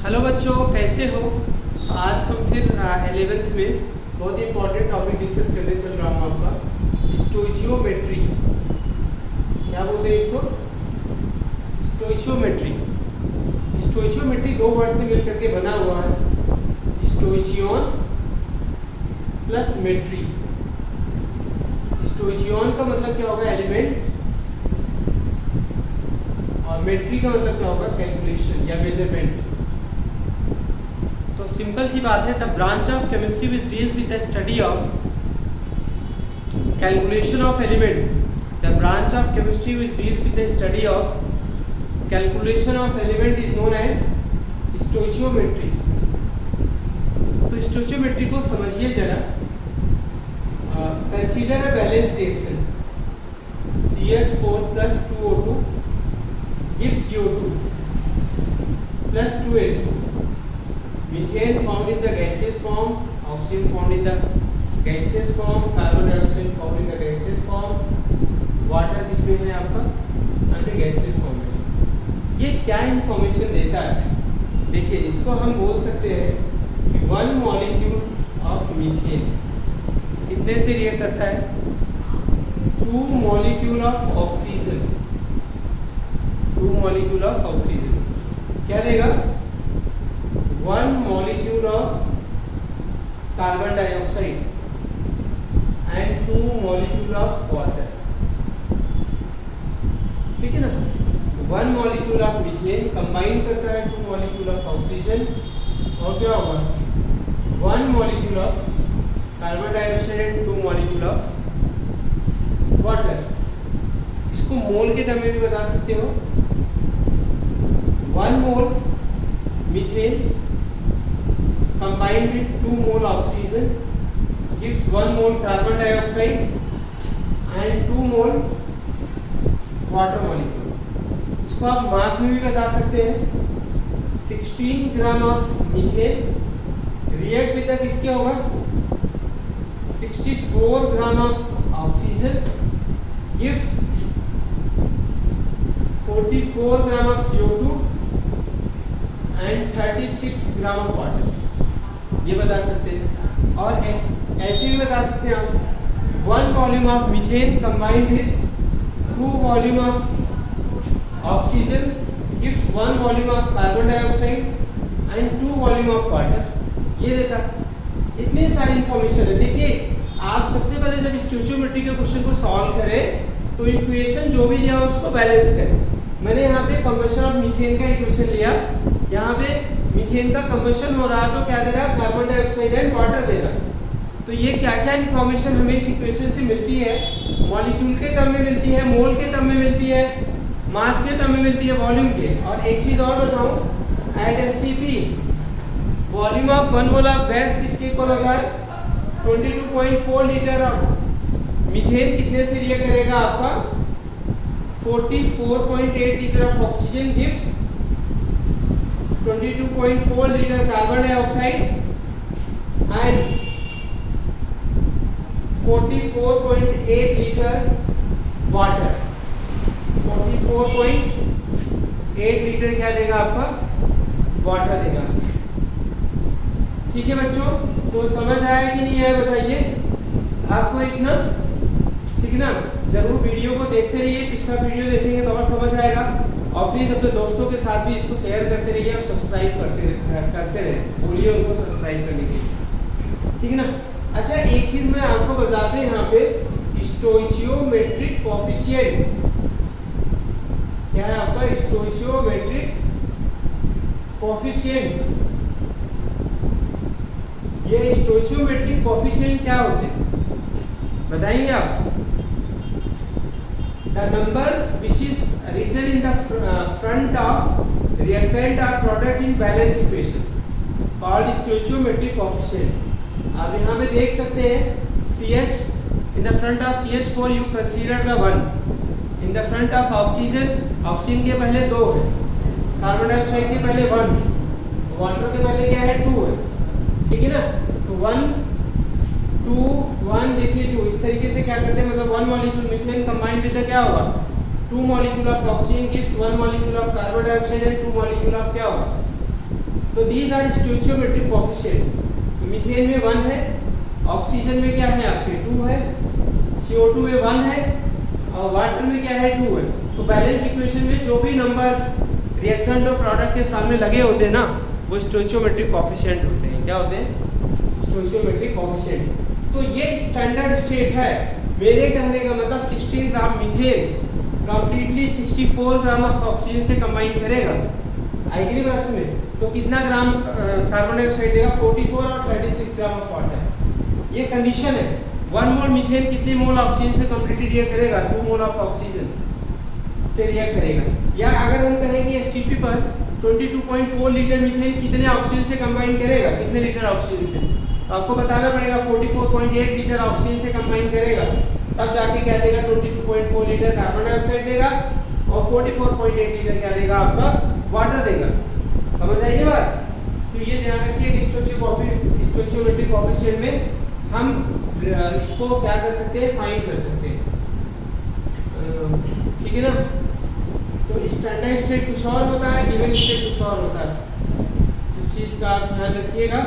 Hello बच्चों, कैसे हो। तो आज हम फिर 11th में बहुत ही इंपॉर्टेंट टॉपिक डिस्कस करने चल रहा हूँ आपका स्टोइचियोमेट्री। क्या बोलते हैं इसको? स्टोइचियोमेट्री। स्टोइचियोमेट्री दो वर्ड से मिलकर के बना हुआ है, स्टोइचियन प्लस मेट्री। स्टोइचियन का मतलब क्या होगा? एलिमेंट, और मेट्री का मतलब क्या होगा? कैलकुलेशन या मेजरमेंट। तो सिंपल सी बात है, the branch of chemistry which deals with the study of calculation of element. The branch of chemistry which deals with the study of calculation of element is known as stoichiometry. तो stoichiometry को समझिए जरा। Consider a balance reaction CH4 plus 2O2 gives CO2 plus 2H2. Methane found in the gaseous form, oxygen found in the gaseous form, carbon dioxide found in the gaseous form, water किसमें है आपका? Under gaseous form में। ये क्या information देता है? देखिए, इसको हम बोल सकते हैं कि वन मॉलिक्यूल ऑफ मीथेन कितने से रिएक्ट करता है? 2 molecule of oxygen. 2 molecule of oxygen क्या देगा? 1 molecule of carbon dioxide and 2 molecule of water. ठीक है ना? 1 मॉलिक्यूल ऑफ मीथेन कंबाइन करता है 2 मॉलिक्यूल ऑफ ऑक्सीजन, और क्या होगा? 1 molecule of carbon dioxide and 2 molecule of water. इसको मोल के टर्म में भी बता सकते हो। 1 मोल methane combined with 2 mole oxygen gives 1 mole carbon dioxide and 2 mole water molecule। इसको आप मास में भी बता सकते हैं। 16 gram of methane react with किसके होगा? 64 gram of oxygen gives 44 gram of CO2 and 36 gram of water. ये बता सकते हैं। और ऐसे भी बता सकते हैं आप 1 volume of methane combined with 2 volume of oxygen gives 1 volume of carbon dioxide and 2 volume of water. ये देता। इतनी सारी इंफॉर्मेशन है। देखिए, आप सबसे पहले जब स्टोइचियोमेट्री के क्वेश्चन को सॉल्व करें तो इक्वेशन जो भी दिया उसको बैलेंस करें। मैंने यहाँ पे कंबशन ऑफ मीथेन का इक्वेशन लिया। यहाँ पे मीथेन का कंबशन हो रहा तो क्या दे रहा? कार्बन डाइऑक्साइड एंड वाटर दे रहा। तो ये क्या क्या इन्फॉर्मेशन हमें इस इक्वेशन से मिलती है? मॉलिक्यूल के टर्म में मिलती है, मोल के टर्म में मिलती है, मास के टर्म में मिलती है, वॉल्यूम के। और एक चीज और बताऊं, at STP volume of 1 mole of gas किसके इक्वल होगा? 22.4 लीटर ऑफ मीथेन कितने से रिएक्ट करेगा आपका? 44.8 litre of oxygen gives 22.4 litre carbon dioxide and 44.8 litre water. 44.8 litre क्या देगा आपका? वाटर देगा। ठीक है बच्चों, तो समझ आया कि नहीं आया बताइए आपको इतना? ठीक ना? जरूर वीडियो को देखते रहिए, पिछला वीडियो देखेंगे तो और समझ आएगा। और प्लीज अपने दोस्तों के साथ भी इसको शेयर करते रहिए और सब्सक्राइब करते रहे। बोलिए उनको सब्सक्राइब करने के लिए। ठीक है ना? अच्छा, एक चीज मैं आपको बता दूं, यहाँ पे स्टोइचियोमेट्रिक कोएफिशिएंट क्या है आपका? स्टोइचियोमेट्रिक कोएफिशिएंट। ये स्टोइचियोमेट्रिक कोएफिशिएंट क्या होते हैं बताएंगे आप? The numbers which is written in the front of reactant or product in balance equation called stoichiometric coefficient। आप यहाँ पे देख सकते हैं CH in the front of CH4 you consider the 1, in the front of oxygen, oxygen के पहले 2 है, carbon dioxide के पहले 1, वाटर के पहले क्या है? 2 है। ठीक है ना? तो 1 2 1 देखिए 2 इस तरीके से क्या करते हैं? मतलब 1 मॉलिक्यूल मीथेन कंबाइंड विद क्या होगा? 2 molecule of oxygen gives 1 molecule of carbon dioxide and 2 molecule of क्या होगा? तो दीज आर स्टोइचियोमेट्रिक कोएफिशिएंट। तो मीथेन में 1 है, ऑक्सीजन में क्या है आपके 2 है, CO2 में 1 है और वाटर में क्या है 2 है। तो बैलेंस इक्वेशन में जो भी नंबर्स रिएक्टेंट और प्रोडक्ट के सामने लगे होते हैं ना, वो स्टोइचियोमेट्रिक कोएफिशिएंट होते हैं। क्या होते हैं? स्टोइचियोमेट्रिक कोएफिशिएंट। तो ये स्टैंडर्ड स्टेट है। मेरे कहने का मतलब 16 gram methane completely 64 gram of oxygen से कंबाइन करेगा। आएगी बस में तो कितना ग्राम कार्बन डाइऑक्साइड देगा? 44 और 36 ग्राम ऑफ वाटर। ये कंडीशन है। 1 मोल मीथेन कितने मोल ऑक्सीजन से कंप्लीटली रिएक्ट करेगा? 2 मोल ऑफ ऑक्सीजन से रिएक्ट करेगा। या अगर हम कहें कि एसटीपी पर 22.4 लीटर मीथेन कितने ऑक्सीजन से कंबाइन करेगा? कितने लीटर ऑक्सीजन से? तो आपको बताना पड़ेगा 44.8 लीटर ऑक्सीजन से कंबाइन करेगा, तब जाके क्या देगा? 22.4 लीटर कार्बन डाइऑक्साइड देगा और 44.8 लीटर क्या देगा? आपका वाटर देगा। समझ आएगी बात? तो ये ध्यान रखिए स्टोइचियोमेट्रिक कोएफिशिएंट में हम इसको क्या कर सकते हैं? फाइंड कर सकते हैं। ठीक है ना? तो स्टैंडर्ड स्टेट कुछ और होता है, गिवन स्टेट कुछ और होता है। इस चीज का आप ध्यान रखिएगा।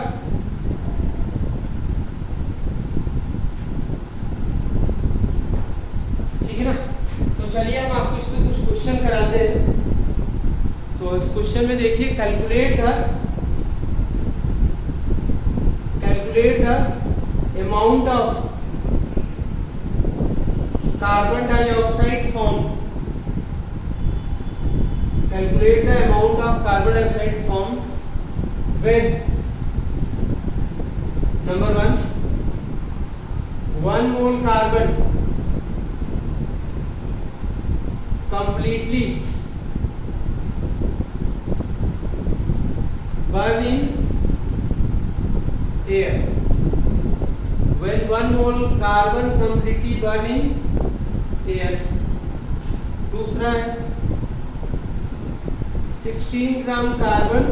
ठीक है ना? तो चलिए हम आपको इसमें कुछ क्वेश्चन कराते हैं। तो इस क्वेश्चन में देखिए, calculate the amount of carbon dioxide form. Calculate the amount of carbon dioxide formed when number 1 mole carbon completely burn in air. When 1 mole carbon completely burn in air. दूसरा है 16 gram carbon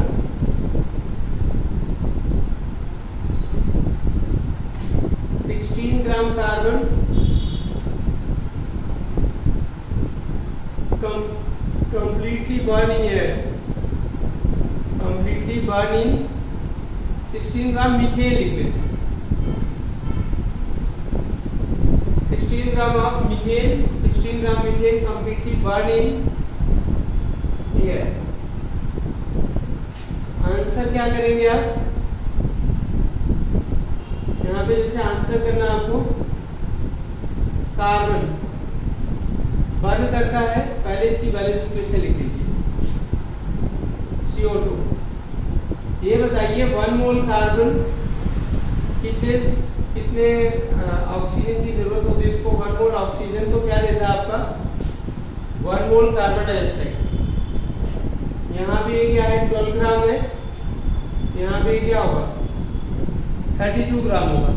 completely burn in air. Completely burn in 16 gram methane लिख लेते हैं। 16 gram of methane, 16 gram methane completely burn in air. Answer क्या करेंगे आप? यहाँ पे जैसे आंसर करना आपको, कार्बन बर्न करता है, पहले इसकी बैलेंस इक्वेशन लिख लीजिए। CO2, ये बताइए 1 मोल कार्बन कितने ऑक्सीजन की जरूरत होती है इसको? 1 मोल ऑक्सीजन तो क्या देता है आपका? 1 मोल कार्बन डाइऑक्साइड। यहाँ पे क्या है? 12 ग्राम है। यहाँ पे क्या होगा? 32 ग्राम होगा।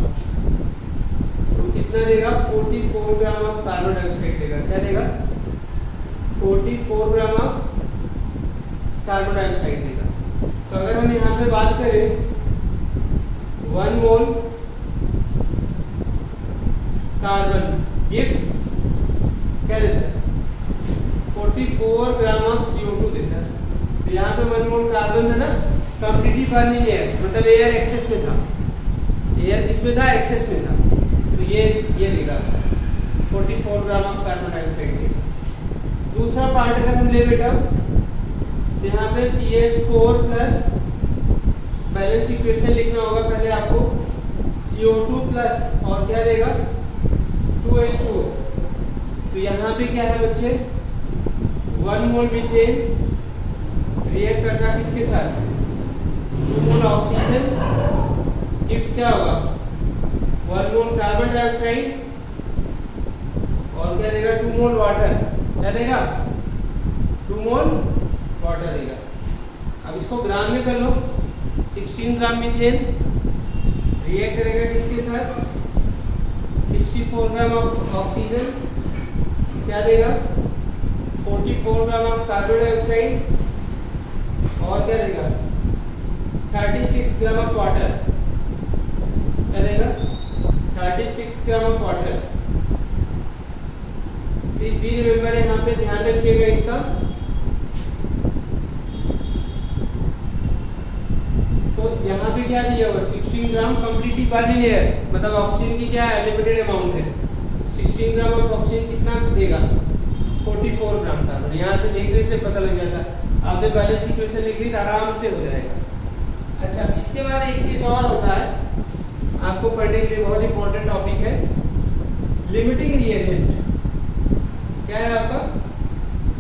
तो कितना देगा? 44 ग्राम ऑफ कार्बन डाइऑक्साइड देगा। क्या देगा? 44 ग्राम ऑफ कार्बन डाइऑक्साइड देगा। तो अगर हम यहाँ पे बात करें 1 मोल कार्बन गिव्स क्या देता है? 44 ग्राम ऑफ CO2 देता है। तो यहाँ पे 1 मोल कार्बन था ना, कंप्लीटली बर्न इन एयर, मतलब एयर एक्सेस में था। एयर किसमें था? एक्सेस में था। तो ये देगा 44 ग्राम ऑफ कार्बन डाइऑक्साइड देगा। दूसरा पार्ट अगर हम ले बेटा, तो यहाँ पे CH4 प्लस, बैलेंस इक्वेशन लिखना होगा पहले आपको, CO2 प्लस और क्या देगा? 2H2O। तो यहाँ पे क्या है बच्चे? 1 मोल मीथेन रिएक्ट करता है किसके साथ? 2 मोल ऑक्सीजन गिव्स क्या होगा? 1 मोल कार्बन डाइऑक्साइड और क्या देगा? 2 मोल वाटर। क्या देगा? 2 मोल वाटर देगा। अब इसको ग्राम में कर लो। 16 ग्राम मीथेन रिएक्ट करेगा किसके साथ? 64 ग्राम ऑफ ऑक्सीजन। क्या देगा? 44 ग्राम ऑफ कार्बन डाइऑक्साइड और क्या देगा? 36 ग्राम ऑफ वाटर। क्या देगा? 36 gram of water. Please be remember, यहाँ पे ध्यान रखिएगा इसका। यहाँ पे क्या दिया हुआ 16 ग्राम कम्प्लीटली बर्न एयर, मतलब ऑक्सीजन की क्या है लिमिटेड अमाउंट है। 16 ग्राम ऑफ ऑक्सीजन कितना देगा 44 ग्राम कार्बन। यहाँ से देखने से पता लग जाता, आपने बैलेंस इक्वेशन लिख ली तो आराम से हो जाएगा। अच्छा, इसके बाद एक चीज़ और होता है आपको पढ़ने के लिए, बहुत इंपॉर्टेंट टॉपिक है लिमिटिंग रिएजेंट। क्या है आपका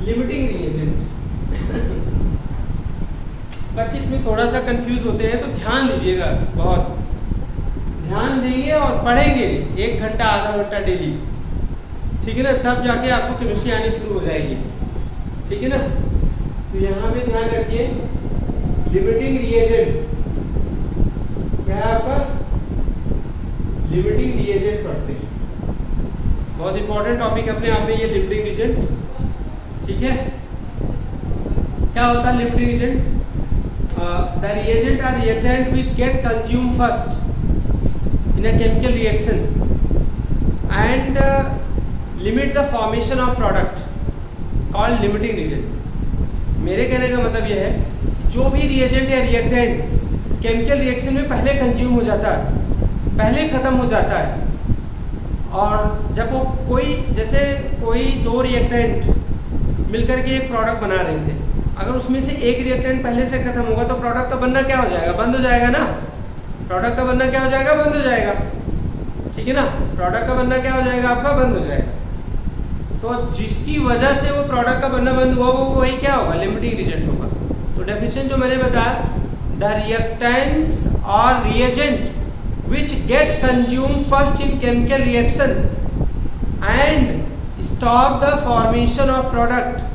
लिमिटिंग रिएजेंट। बच्चे इसमें थोड़ा सा कंफ्यूज होते हैं, तो ध्यान दीजिएगा, बहुत ध्यान देंगे और पढ़ेंगे 1 घंटा आधा घंटा डेली, ठीक है ना, तब जाके आपको केमिस्ट्री आनी शुरू हो जाएगी, ठीक है ना। तो यहाँ पे ध्यान रखिए लिमिटिंग रिएजेंट क्या है आपका, लिमिटिंग रिएजेंट पढ़ते हैं, बहुत इंपॉर्टेंट टॉपिक अपने आप में ये लिमिटिंग रिएजेंट, ठीक है। क्या होता है limiting reagent? The reagent or reactant which get consumed first in a chemical reaction and limit the formation of product called limiting reagent। मेरे कहने का मतलब यह है जो भी reagent या reactant chemical reaction में पहले consume हो जाता है, पहले ख़त्म हो जाता है, और जब वो जैसे कोई 2 reactant मिलकर के एक प्रोडक्ट बना रहे थे, अगर उसमें से एक रिएक्टेंट पहले से खत्म होगा तो प्रोडक्ट का बनना क्या हो जाएगा, बंद हो जाएगा ना। प्रोडक्ट का बनना क्या हो जाएगा, बंद हो जाएगा, ठीक है ना। प्रोडक्ट का बनना क्या हो जाएगा आपका, बंद हो जाएगा। तो जिसकी वजह से वो प्रोडक्ट का बनना बंद हुआ वो वही क्या होगा, लिमिटिंग रिएजेंट होगा। तो डेफिनेशन जो मैंने बताया, द रिएक्टेंट्स और reagent which get consume first in chemical reaction and stop the formation of product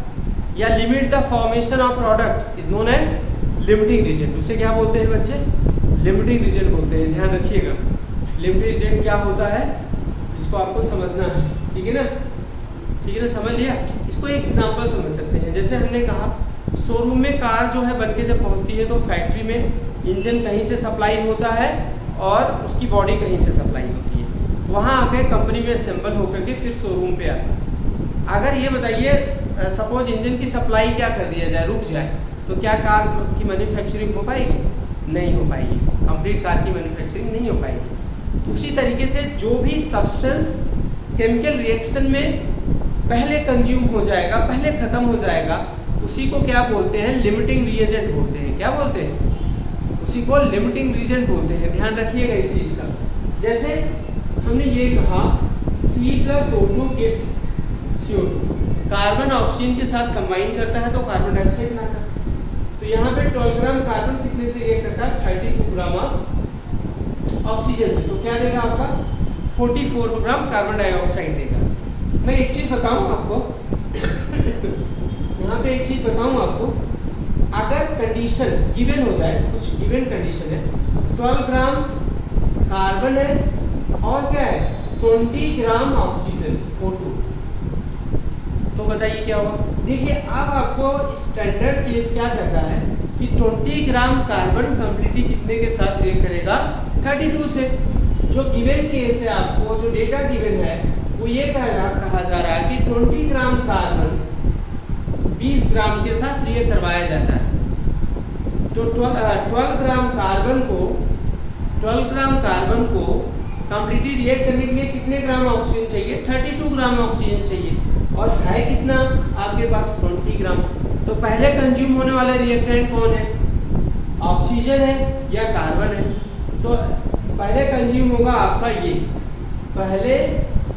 या limit the formation of product is known as limiting reagent. उसे क्या बोलते हैं बच्चे, लिमिटिंग रिएजेंट बोलते हैं। ध्यान रखिएगा लिमिटिंग रिएजेंट क्या होता है, इसको आपको समझना है, ठीक है ना, ठीक है ना, समझ लिया। इसको एक एग्जांपल समझ सकते हैं, जैसे हमने कहा शोरूम में कार जो है बनके जब पहुंचती है तो फैक्ट्री में इंजन कहीं से सप्लाई होता है और उसकी बॉडी कहीं से सप्लाई होती है, तो वहाँ आके कंपनी में असेंबल होकर के फिर शोरूम पे आता है। अगर ये बताइए सपोज इंजन की सप्लाई क्या कर दिया जाए, रुक जाए, तो क्या कार की मैन्युफैक्चरिंग हो पाएगी, नहीं हो पाएगी, कंप्लीट कार की मैन्युफैक्चरिंग नहीं हो पाएगी। तो उसी तरीके से जो भी सब्सटेंस केमिकल रिएक्शन में पहले कंज्यूम हो जाएगा, पहले खत्म हो जाएगा, उसी को क्या बोलते हैं, लिमिटिंग रिएजेंट बोलते हैं। क्या बोलते हैं, उसी को लिमिटिंग रिएजेंट बोलते हैं। ध्यान रखिएगा इस चीज़ का। जैसे हमने ये कहा C+O2 gives CO2, carbon oxygen के साथ कंबाइन करता है तो कार्बन डाइऑक्साइड बनाता है। तो यहाँ पे 12 ग्राम कार्बन कितने से रिएक्ट करता है, 32 ग्राम ऑफ ऑक्सीजन से, तो क्या देगा आपका 44 ग्राम कार्बन डाइऑक्साइड देगा। मैं एक चीज़ बताऊँ आपको यहाँ पे एक चीज़ बताऊँ आपको, अगर कंडीशन गिवन हो जाए, कुछ गिवन कंडीशन है, 12 ग्राम कार्बन है और क्या है 20 ग्राम ऑक्सीजन O2, तो बताइए क्या होगा। देखिए अब आपको स्टैंडर्ड केस क्या कहता है कि 20 ग्राम कार्बन कंप्लीटली कितने के साथ रिएक्ट करेगा, 32 से। जो गिवन केस है, आपको जो डेटा गिवन है वो ये कहा जा रहा है कि 20 ग्राम कार्बन 20 ग्राम के साथ रिएक्ट करवाया जाता है। तो 12 ग्राम कार्बन को कंप्लीटली रिएक्ट करने के लिए कितने ग्राम ऑक्सीजन चाहिए, 32 ग्राम ऑक्सीजन चाहिए, और है कितना आपके पास 20 ग्राम। तो पहले कंज्यूम होने वाला रिएक्टेंट कौन है, ऑक्सीजन है या कार्बन है। तो पहले कंज्यूम होगा आपका ये, पहले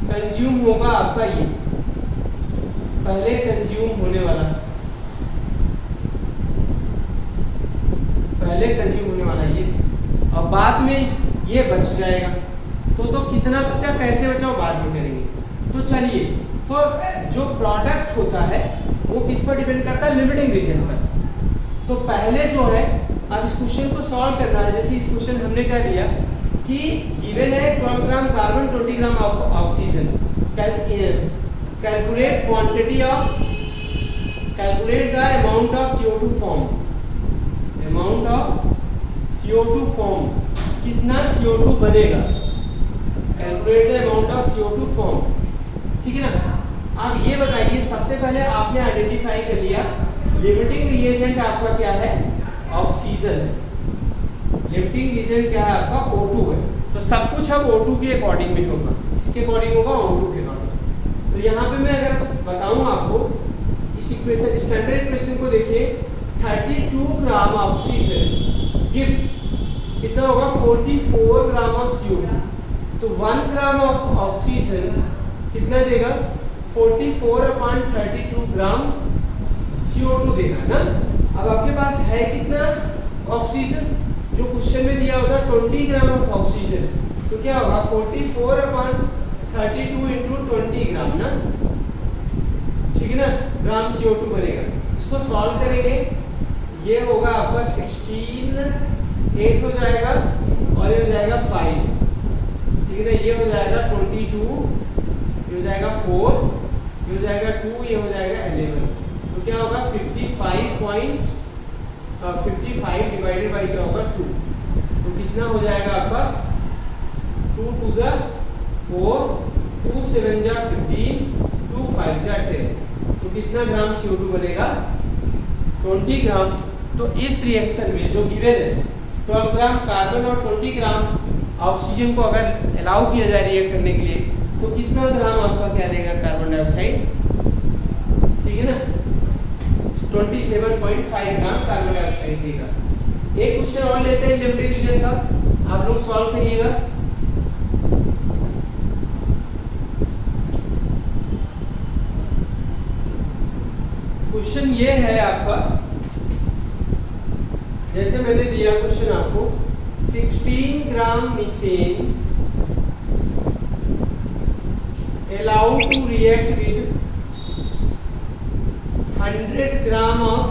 कंज्यूम होगा आपका ये, पहले कंज्यूम होने वाला, पहले कंज्यूम होने वाला ये, और बाद में ये बच जाएगा। तो कितना बचा, कैसे बचा, वो बाद में करेंगे। तो चलिए, तो जो प्रोडक्ट होता है वो किस पर डिपेंड करता है, लिमिटिंग रीजन पर। तो पहले जो है, अब इस क्वेश्चन को सॉल्व करना है। जैसे इस क्वेश्चन हमने कह दिया कि गिवन है 12 gram carbon 20 gram oxygen, calculate quantity of, calculate the amount of CO2 form, amount of CO2 form, कितना CO2 बनेगा, calculate the amount of CO2 form, ठीक है ना। अब ये बताइए, सबसे पहले आपने आइडेंटिफाई कर लिया लिमिटिंग रिएजेंट आपका क्या है, ऑक्सीजन। लिमिटिंग रीजन क्या है आपका O2 है, तो सब कुछ अब O2 के अकॉर्डिंग में होगा। इसके अकॉर्डिंग होगा O2 के अकॉर्डिंग। तो यहाँ पे मैं अगर बताऊँ आपको इस इक्वेशन स्टैंडर्ड इक्वेशन को देखिए, 32 ग्राम ऑक्सीजन गिव्स कितना होगा 44 ग्राम ऑफ CO2। तो 1 ग्राम ऑफ ऑक्सीजन कितना देगा 44/32 ग्राम CO2 देगा ना। अब आपके पास है कितना ऑक्सीजन, जो क्वेश्चन में दिया होता 20 ग्राम ऑफ ऑक्सीजन, तो क्या होगा 44/32 इंटू 20 ग्राम ना, ठीक है ना, ग्राम CO2 बनेगा। इसको सॉल्व करेंगे, ये होगा आपका 16, 8 हो जाएगा और ये हो जाएगा 5, ठीक है ना, ये हो जाएगा 22, ये हो जाएगा 4, ये हो जाएगा 2, ये हो जाएगा 11। तो क्या होगा 55 डिवाइडेड बाई क्या होगा 2, तो कितना हो जाएगा आपका 2 2 जा 4, 2 7 जा 15, 2 5 जा 10, तो कितना ग्राम CO2 बनेगा 20 ग्राम। तो इस रिएक्शन में जो गिवन है 12 ग्राम कार्बन और 20 ग्राम ऑक्सीजन को अगर अलाउ किया जाए रिएक्ट करने के लिए, तो कितना ग्राम आपका क्या देगा कार्बन डाइऑक्साइड, ठीक है ना, 27.5 ग्राम कार्बन डाइऑक्साइड देगा। एक क्वेश्चन और लेते हैं लिमिटिंग रीजन का, आप लोग सॉल्व करिएगा। क्वेश्चन ये है आपका, जैसे मैंने दिया क्वेश्चन आपको, 16 gram methane allowed to react with 100 gram of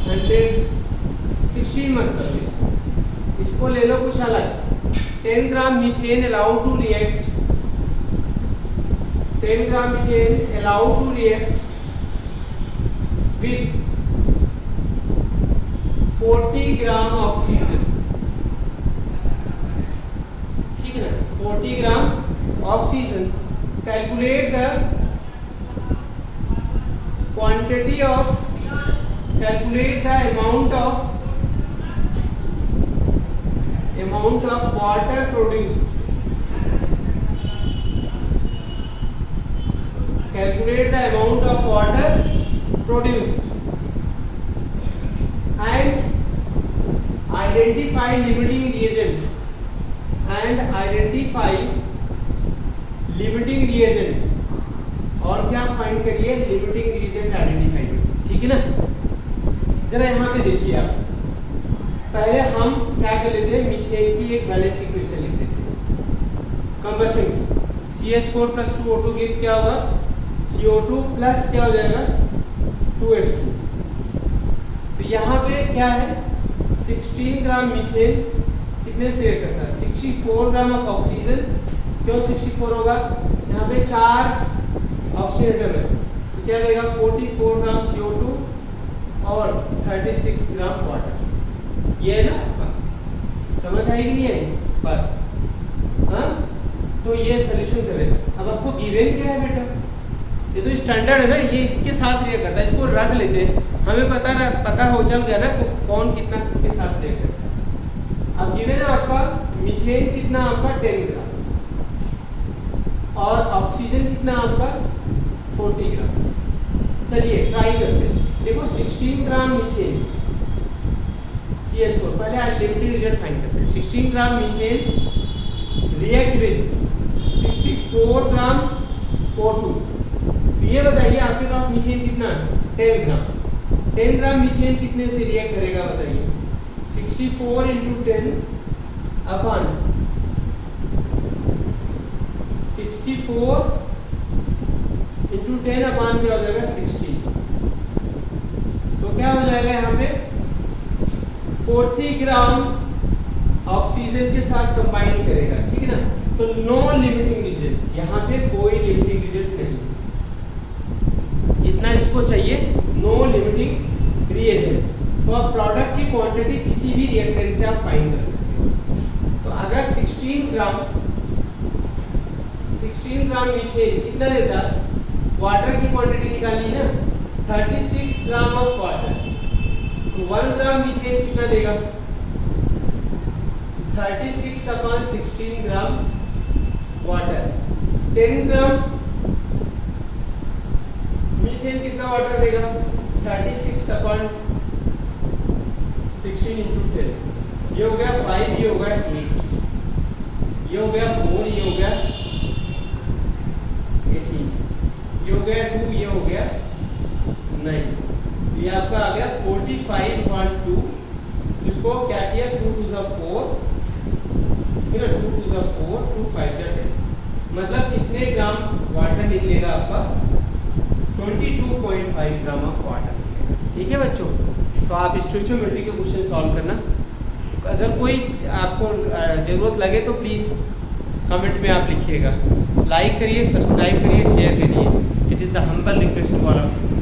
116 मतलब इसको ले लो कुछ अलग। 10 gram methane allowed to react 10 gram methane allowed to react with 40 gram oxygen, ठीक है ना, 40 gram oxygen. Calculate the quantity of, calculate the amount of water produced, calculate the amount of water produced and identify limiting reagent, and identify limiting reagent, और क्या find करिए limiting reason identify करिए, ठीक है ना। जरा यहाँ पे देखिए आप, पहले हम क्या कर लेते हैं, मीथेन की एक बैलेंस इक्वेशन लिख लेते हैं कंबशन की। CH4 + 2O2 गिव्स क्या होगा CO2 प्लस क्या हो जाएगा 2H2। तो यहाँ पे क्या है 16 ग्राम मीथेन कितने से रिएक्ट करता है 64 ग्राम ऑफ ऑक्सीजन। क्यों 64 होगा, यहाँ पे 4 ऑक्सीजन है, तो क्या देगा 44 ग्राम CO2 और 36 ग्राम वाटर। ये है ना आपका, समझ आई कि नहीं आई बात, हाँ। तो ये सोल्यूशन करें। अब आपको गिवन क्या है बेटा, ये तो स्टैंडर्ड है ना, ये इसके साथ रिएक्ट करता है, इसको रख लेते हैं, हमें पता हो चल गया ना कौन कितना किसके साथ रिएक्ट करता है। अब गिवन है आपका मीथेन कितना आपका 10 ग्राम और ऑक्सीजन कितना आपका 40 ग्राम। चलिए ट्राई करते हैं, देखो 16 ग्राम मीथेन CH4, पहले लिमिटिंग रिजल्ट फाइंड करते हैं। 16 gram methane react with 64 gram O2। ये बताइए आपके पास मीथेन कितना है 10 ग्राम। 10 ग्राम मीथेन कितने से रिएक्ट करेगा बताइए, 64 × 10 अपन 64 × 10 अपन क्या हो जाएगा 60, तो क्या हो जाएगा यहाँ पे 40 ग्राम ऑक्सीजन के साथ कंबाइन करेगा, ठीक है ना। तो नो लिमिटिंग रीजन, यहाँ पे कोई लिमिटिंग रीजन नहीं, जितना इसको चाहिए नो लिमिटिंग रिएजेंट। तो आप प्रोडक्ट की क्वांटिटी किसी भी रिएक्टेंट से आप फाइंड कर सकते हो। तो अगर 16 ग्राम मीथेन कितना देता है, वाटर की क्वांटिटी निकाली ना 36 ग्राम ऑफ वाटर, तो 1 ग्राम मीथेन कितना देगा? 36/16 ग्राम वाटर। 10 ग्राम मीथेन कितना वाटर देगा? 36/16 इंटू 10। ये हो गया 5, ये हो गया 8, ये हो गया 4, ये हो गया 18, ये हो गया 2, ये हो गया 9। तो ये आपका आ गया 45.2। इसको क्या किया? 2 to the 4, ठीक है ना, 2 to the 4, 2 5 जा 10। मतलब कितने ग्राम वाटर निकलेगा आपका? 22.5 ग्राम ऑफ वाटर निकलेगा। ठीक है बच्चों, तो आप स्टोइचियोमेट्री के क्वेश्चन सॉल्व करना। अगर कोई आपको ज़रूरत लगे तो प्लीज़ कमेंट में आप लिखिएगा। लाइक करिए, सब्सक्राइब करिए, शेयर करिए। It is the humble request to all of you.